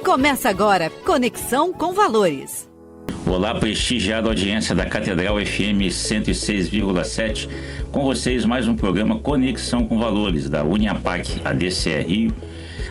Começa agora, Conexão com Valores. Olá, prestigiada audiência da Catedral FM 106,7. Com vocês, mais um programa Conexão com Valores, da Uniapac, a DCE Rio,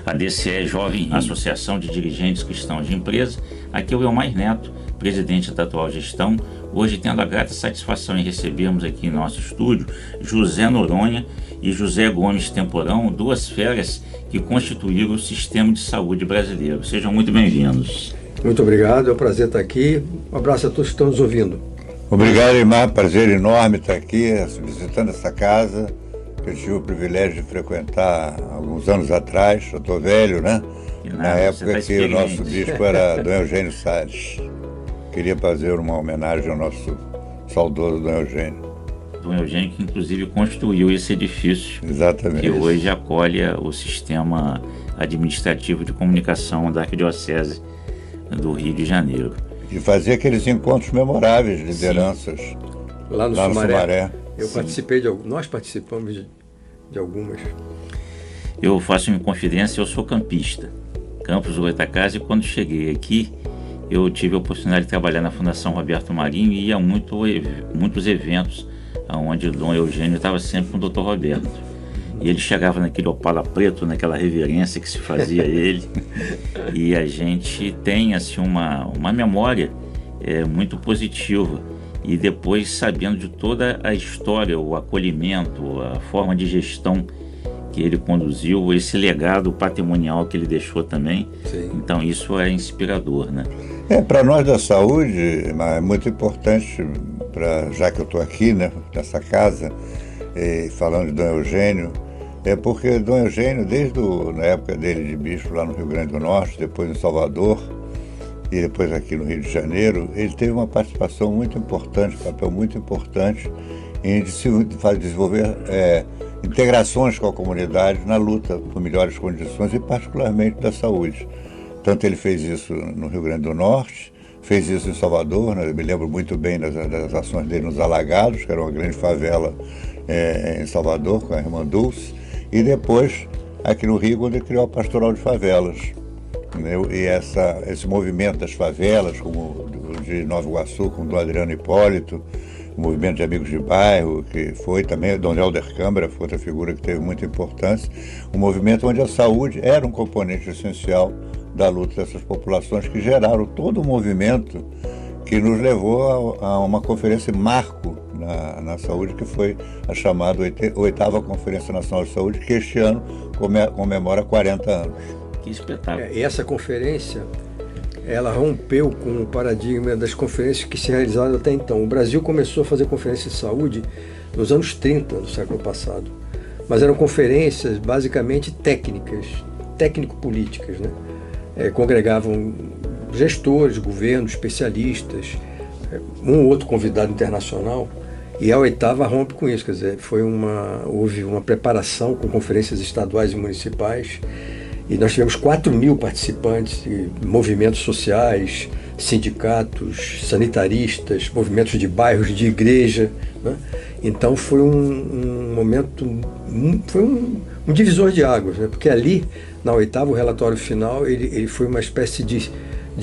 a DCE Jovem Rio, Associação de Dirigentes Cristãos de Empresa. Aqui é o Elmar Neto, presidente da atual gestão. Hoje, tendo a grata satisfação em recebermos aqui em nosso estúdio José Noronha e José Gomes Temporão, duas feras que constituíram o sistema de saúde brasileiro. Sejam muito bem-vindos. Muito obrigado, é um prazer estar aqui. Um abraço a todos que estão nos ouvindo. Obrigado, Elmar. Prazer enorme estar aqui, visitando essa casa, que eu tive o privilégio de frequentar alguns anos atrás. Eu estou velho, né? Na época que o nosso bispo era Dom Eugênio Salles. Queria fazer uma homenagem ao nosso saudoso Dom Eugênio. Dom Eugênio, que inclusive construiu esse edifício. Exatamente. Que hoje acolhe o sistema administrativo de comunicação da Arquidiocese do Rio de Janeiro. E fazia aqueles encontros memoráveis de lideranças. Sim. Lá no Sumaré. Eu Sim. participei nós participamos de algumas. Eu faço uma confidência, eu sou campista, Campos do Goytacazes, e quando cheguei aqui, eu tive a oportunidade de trabalhar na Fundação Roberto Marinho e ia a muitos eventos onde o Dom Eugênio estava sempre com o Dr. Roberto. E ele chegava naquele opala preto, naquela reverência que se fazia a ele. E a gente tem assim, uma memória muito positiva. E depois, sabendo de toda a história, o acolhimento, a forma de gestão que ele conduziu, esse legado patrimonial que ele deixou também. Sim. Então isso é inspirador, né? Para nós da saúde, é muito importante, já que eu estou aqui, né, nessa casa, falando de Dom Eugênio, porque Dom Eugênio, desde na época dele de bispo lá no Rio Grande do Norte, depois em Salvador e depois aqui no Rio de Janeiro, ele teve uma participação muito importante, um papel muito importante em desenvolver integrações com a comunidade na luta por melhores condições e particularmente da saúde. Tanto ele fez isso no Rio Grande do Norte, fez isso em Salvador, né? Eu me lembro muito bem das ações dele nos Alagados, que era uma grande favela em Salvador, com a Irmã Dulce, e depois aqui no Rio, quando ele criou a Pastoral de Favelas. Entendeu? E esse movimento das favelas, como o de Nova Iguaçu, com o Dom Adriano Hipólito, o movimento de amigos de bairro, que foi também, Dom Helder Câmara, foi outra figura que teve muita importância, um movimento onde a saúde era um componente essencial da luta dessas populações, que geraram todo o movimento que nos levou a uma conferência marco na saúde, que foi a chamada 8ª Conferência Nacional de Saúde, que este ano comemora 40 anos. Que espetáculo. Essa conferência, ela rompeu com o paradigma das conferências que se realizaram até então. O Brasil começou a fazer conferências de saúde nos anos 30 do século passado, mas eram conferências basicamente técnicas, técnico-políticas, né? Congregavam gestores, governos, especialistas, um ou outro convidado internacional, e a 8ª rompe com isso, quer dizer, houve uma preparação com conferências estaduais e municipais, e nós tivemos 4.000 participantes, movimentos sociais, sindicatos, sanitaristas, movimentos de bairros, de igreja, né? Então foi um momento, foi um divisor de águas, né? Porque ali, na 8ª, o relatório final, ele foi uma espécie de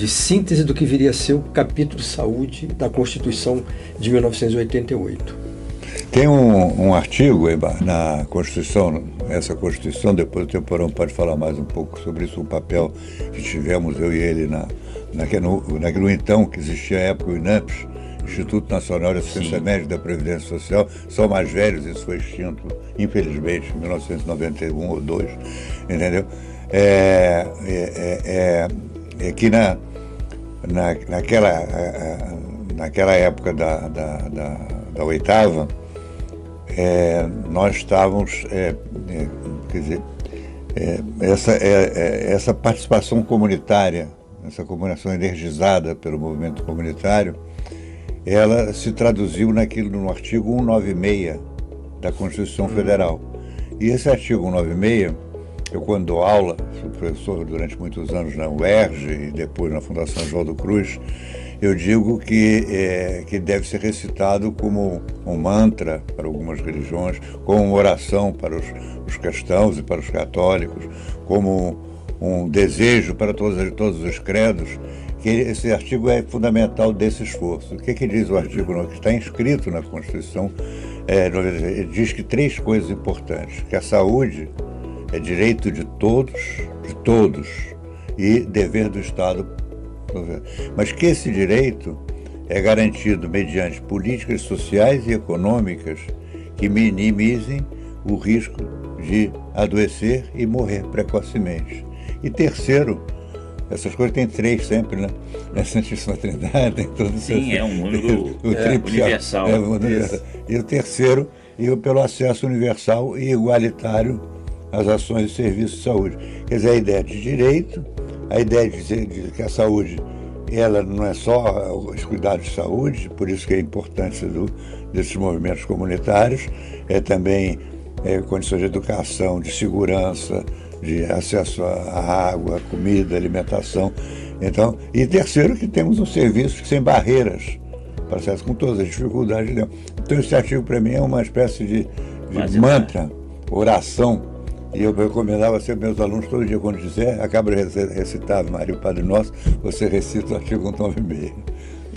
síntese do que viria a ser o capítulo de saúde da Constituição de 1988. Tem um artigo na Constituição, essa Constituição, depois o Temporão pode falar mais um pouco sobre isso, o papel que tivemos, eu e ele, naquilo então que existia à época o INAMPS, Instituto Nacional de Assistência Médica da Previdência Social, são mais velhos, isso foi extinto, infelizmente, em 1991 ou 2, entendeu? Que naquela época da 8ª, nós estávamos, quer dizer, essa participação comunitária, essa comunicação energizada pelo movimento comunitário, ela se traduziu no artigo 196 da Constituição Federal. E esse artigo 196, eu quando dou aula, sou professor durante muitos anos na UERJ e depois na Fundação Oswaldo Cruz, eu digo que deve ser recitado como um mantra para algumas religiões, como uma oração para os cristãos e para os católicos, como um desejo para todos os credos, que esse artigo é fundamental desse esforço. O que diz o artigo 9? Que está inscrito na Constituição, ele diz que 3 coisas importantes, que a saúde é direito de todos, e dever do Estado, mas que esse direito é garantido mediante políticas sociais e econômicas que minimizem o risco de adoecer e morrer precocemente. E terceiro, essas coisas tem 3 sempre, né? Na Santíssima Trindade tem todos. Sim, é um número universal. E o terceiro, pelo acesso universal e igualitário às ações e serviços de saúde. Quer dizer, a ideia de direito, a ideia de dizer que a saúde, ela não é só os cuidados de saúde, por isso que é a importância desses movimentos comunitários, é também condições de educação, de segurança, de acesso à água, à comida, à alimentação. Então, e terceiro, que temos um serviço sem barreiras, processo com todas as dificuldades. Então, esse artigo, para mim, é uma espécie de mantra, oração. E eu recomendava sempre meus alunos, todo dia, quando quiser, acaba de recitar Maria, o Padre Nosso, você recita o artigo 196.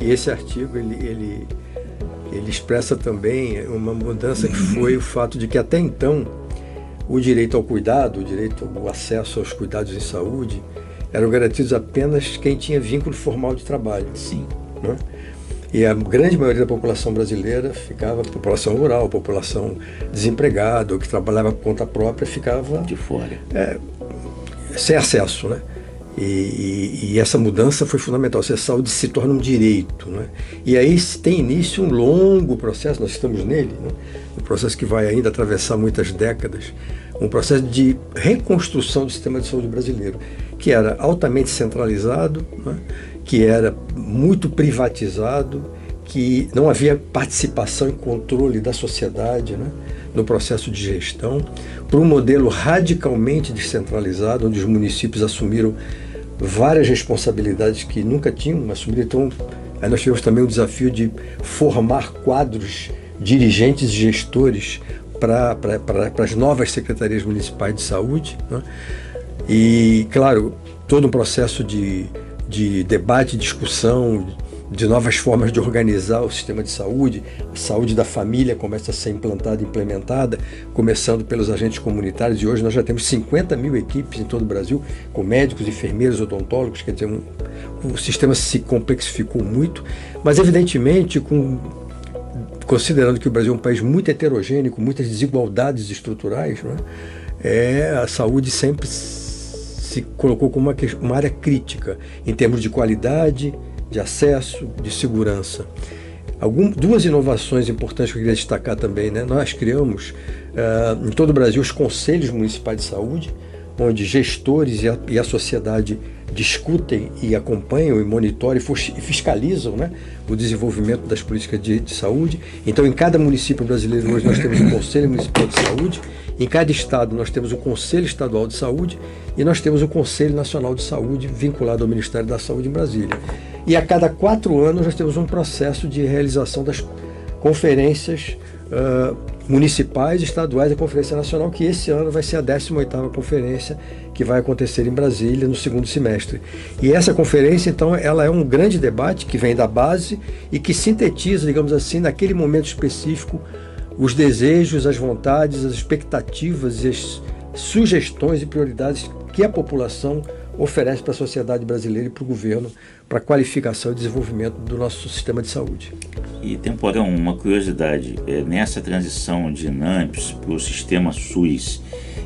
E esse artigo, ele expressa também uma mudança que foi o fato de que até então o direito ao cuidado, o direito ao acesso aos cuidados em saúde eram garantidos apenas quem tinha vínculo formal de trabalho. Sim. Né? E a grande maioria da população brasileira ficava, população rural, população desempregada, ou que trabalhava por conta própria, ficava de fora, sem acesso, né? E essa mudança foi fundamental. A saúde se torna um direito, né? E aí tem início um longo processo, nós estamos nele, né? Um processo que vai ainda atravessar muitas décadas, um processo de reconstrução do sistema de saúde brasileiro, que era altamente centralizado, né? Que era muito privatizado, que não havia participação e controle da sociedade, né? No processo de gestão, para um modelo radicalmente descentralizado, onde os municípios assumiram várias responsabilidades que nunca tinham assumido. Então, aí nós tivemos também o desafio de formar quadros dirigentes e gestores para as novas secretarias municipais de saúde, né? E, claro, todo um processo de debate, discussão, de novas formas de organizar o sistema de saúde. A saúde da família começa a ser implantada e implementada, começando pelos agentes comunitários, e hoje nós já temos 50 mil equipes em todo o Brasil, com médicos, enfermeiros, odontólogos. Quer dizer, o sistema se complexificou muito, mas evidentemente, considerando que o Brasil é um país muito heterogêneo, com muitas desigualdades estruturais, né, a saúde sempre se colocou como uma área crítica em termos de qualidade, de acesso, de segurança. Duas inovações importantes que eu queria destacar também, né? Nós criamos em todo o Brasil os conselhos municipais de saúde, onde gestores e a sociedade discutem e acompanham e monitoram e fiscalizam, né, o desenvolvimento das políticas de saúde. Então, em cada município brasileiro hoje nós temos um Conselho Municipal de Saúde, em cada estado nós temos o Conselho Estadual de Saúde e nós temos o Conselho Nacional de Saúde vinculado ao Ministério da Saúde em Brasília. E a cada 4 anos nós temos um processo de realização das conferências municipais, estaduais e Conferência Nacional, que esse ano vai ser a 18ª conferência que vai acontecer em Brasília no 2º semestre. E essa conferência, então, ela é um grande debate que vem da base e que sintetiza, digamos assim, naquele momento específico, os desejos, as vontades, as expectativas e as sugestões e prioridades que a população oferece para a sociedade brasileira e para o governo para a qualificação e desenvolvimento do nosso sistema de saúde. E, Temporão, uma curiosidade, nessa transição de INAMPS para o sistema SUS,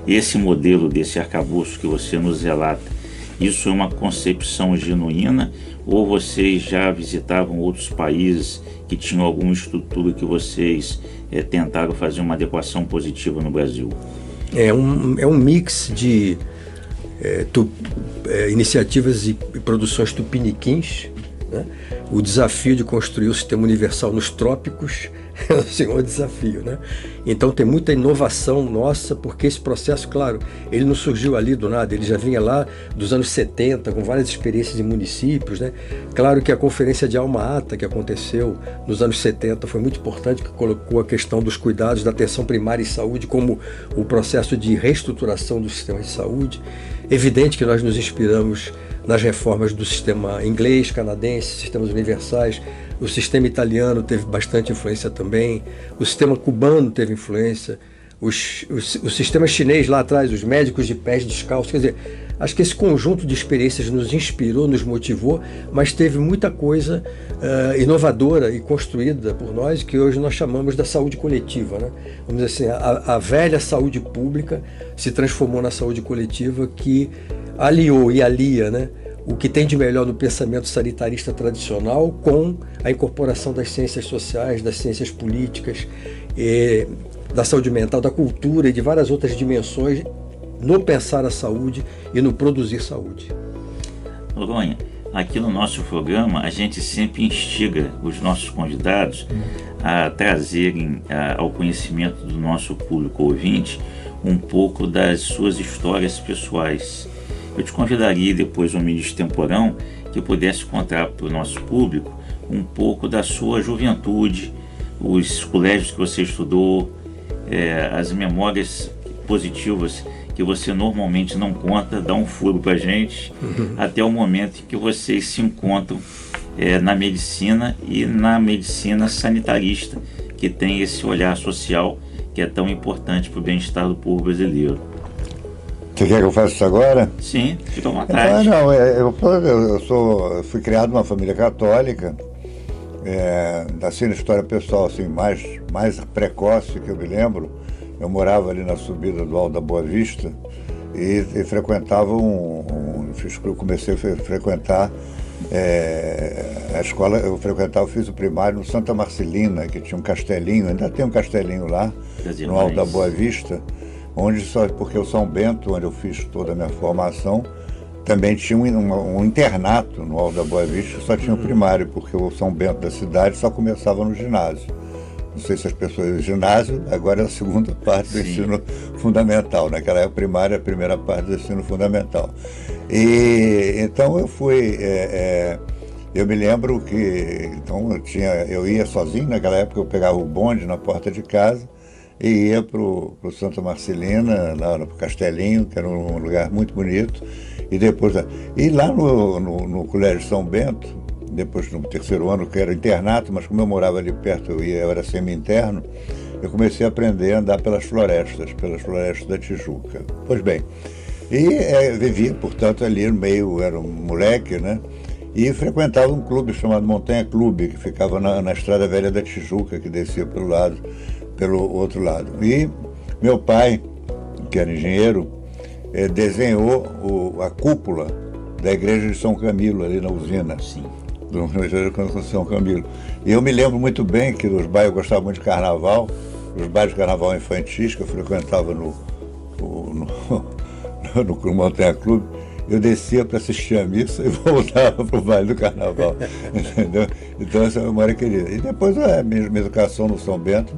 esse modelo desse arcabouço que você nos relata, isso é uma concepção genuína ou vocês já visitavam outros países que tinham alguma estrutura que vocês tentaram fazer uma adequação positiva no Brasil? É um mix de iniciativas e produções tupiniquins, né? O desafio de construir o sistema universal nos trópicos é o segundo desafio, né? Então tem muita inovação nossa, porque esse processo, claro, ele não surgiu ali do nada, ele já vinha lá dos anos 70, com várias experiências em municípios, né? Claro que a conferência de Alma-Ata, que aconteceu nos anos 70, foi muito importante, que colocou a questão dos cuidados, da atenção primária e saúde como o processo de reestruturação do sistema de saúde. evidente que nós nos inspiramos nas reformas do sistema inglês, canadense, sistemas universais. O sistema italiano teve bastante influência também. O sistema cubano teve influência. O sistema chinês lá atrás, os médicos de pés descalços. Quer dizer, acho que esse conjunto de experiências nos inspirou, nos motivou, mas teve muita coisa inovadora e construída por nós, que hoje nós chamamos da saúde coletiva, né? Vamos dizer assim, a velha saúde pública se transformou na saúde coletiva, que aliou e alia, né, o que tem de melhor no pensamento sanitarista tradicional com a incorporação das ciências sociais, das ciências políticas, da saúde mental, da cultura e de várias outras dimensões no pensar a saúde e no produzir saúde. Noronha, aqui no nosso programa a gente sempre instiga os nossos convidados a trazerem ao conhecimento do nosso público ouvinte um pouco das suas histórias pessoais. Eu te convidaria depois do Ministro Temporão que pudesse contar para o nosso público um pouco da sua juventude, os colégios que você estudou, as memórias positivas que você normalmente não conta, dá um furo para a gente, até o momento em que vocês se encontram na medicina e na medicina sanitarista, que tem esse olhar social que é tão importante para o bem-estar do povo brasileiro. Você quer que eu faça isso agora? Sim, fica à vontade. Não, eu fui criado numa família católica, assim, na história pessoal, assim, mais precoce que eu me lembro. Eu morava ali na subida do Alto da Boa Vista e frequentava comecei a frequentar a escola. Eu fiz o primário no Santa Marcelina, que tinha um castelinho, ainda tem um castelinho lá, no Alto da Boa Vista, porque o São Bento, onde eu fiz toda a minha formação, também tinha um internato no Alto da Boa Vista, só tinha o primário, porque o São Bento da cidade só começava no ginásio. Não sei se as pessoas... ginásio agora é a segunda parte do ensino fundamental. Naquela época, primária é a primeira parte do ensino fundamental. E então eu fui... eu me lembro que... Então eu ia sozinho, naquela época eu pegava o bonde na porta de casa e ia para o Santa Marcelina, lá no Castelinho, que era um lugar muito bonito. E depois... E lá no Colégio São Bento, depois no terceiro ano, que era internato, mas como eu morava ali perto, eu era semi-interno, eu comecei a aprender a andar pelas florestas da Tijuca. Pois bem, e vivia, portanto, ali no meio, era um moleque, né? E frequentava um clube chamado Montanha Clube, que ficava na Estrada Velha da Tijuca, que descia pelo outro lado. E meu pai, que era engenheiro, desenhou a cúpula da igreja de São Camilo, ali na usina. Sim. Do São Camilo. E eu me lembro muito bem que nos bairros, eu gostava muito de carnaval, os bairros de carnaval infantis, que eu frequentava no Montanha Clube, eu descia para assistir a missa e voltava para o baile do carnaval. Entendeu? Então essa é a memória querida. E depois a minha educação no São Bento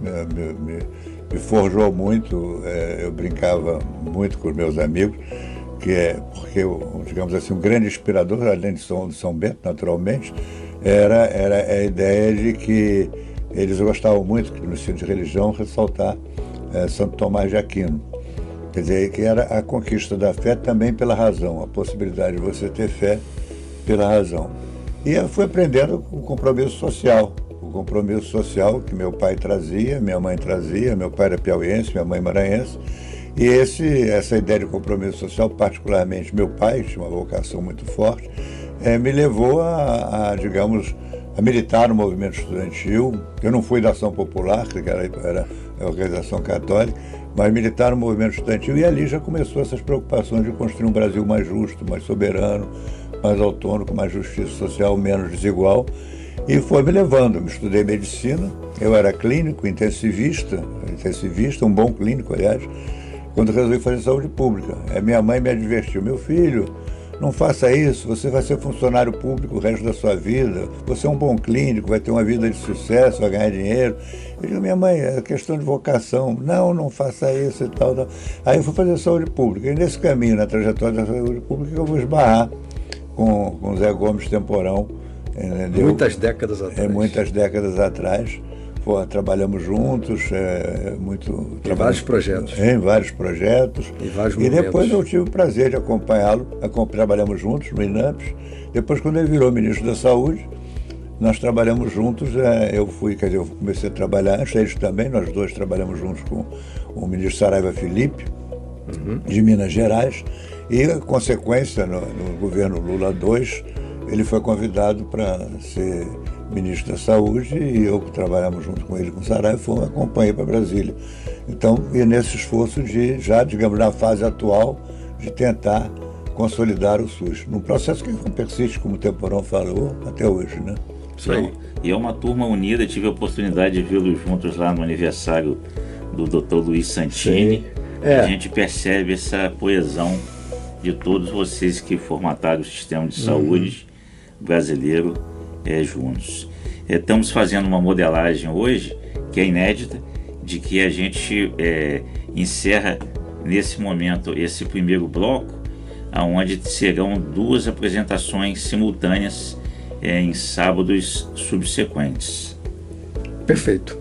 me forjou muito, eu brincava muito com os meus amigos, porque, digamos assim, um grande inspirador, além de São Bento, naturalmente, era a ideia de que eles gostavam muito, no ensino de religião, ressaltar Santo Tomás de Aquino. Quer dizer, que era a conquista da fé também pela razão, a possibilidade de você ter fé pela razão. E eu fui aprendendo o compromisso social que meu pai trazia, minha mãe trazia, meu pai era piauiense, minha mãe maranhense. E essa ideia de compromisso social, particularmente meu pai, tinha uma vocação muito forte, me levou digamos, a militar no movimento estudantil. Eu não fui da Ação Popular, que era a organização católica, mas militar no movimento estudantil, e ali já começou essas preocupações de construir um Brasil mais justo, mais soberano, mais autônomo, com mais justiça social, menos desigual. E foi me levando. Eu estudei medicina, eu era clínico, intensivista, um bom clínico, aliás, quando resolvi fazer saúde pública. Minha mãe me advertiu: meu filho, não faça isso, você vai ser funcionário público o resto da sua vida, você é um bom clínico, vai ter uma vida de sucesso, vai ganhar dinheiro. Eu digo: minha mãe, é questão de vocação, não faça isso e tal. Aí eu fui fazer saúde pública, e nesse caminho, na trajetória da saúde pública, eu vou esbarrar com Zé Gomes Temporão, entendeu? Muitas décadas atrás. Muitas décadas atrás. trabalhamos juntos, Em vários projetos. Em vários projetos. Em vários e momentos. depois eu tive o prazer de acompanhá-lo, trabalhamos juntos no INAMPS. Depois, quando ele virou ministro da Saúde, nós trabalhamos juntos. Eu comecei a trabalhar antes deles também, nós dois trabalhamos juntos com o ministro Saraiva Felipe, de Minas Gerais, e a consequência, no governo Lula II, ele foi convidado para ser ministro da Saúde, e eu, que trabalhamos junto com ele, com o Saraiva, acompanhei para Brasília. Então, e nesse esforço de, já, digamos, na fase atual, de tentar consolidar o SUS, num processo que persiste, como o Temporão falou, até hoje, né? Isso aí. E é uma turma unida. Tive a oportunidade de vê-los juntos lá no aniversário do Dr. Luiz Santini. A gente percebe essa coesão de todos vocês que formataram o sistema de saúde brasileiro juntos. Estamos fazendo uma modelagem hoje, que é inédita, de que a gente encerra nesse momento esse primeiro bloco, onde serão 2 apresentações simultâneas em sábados subsequentes. Perfeito.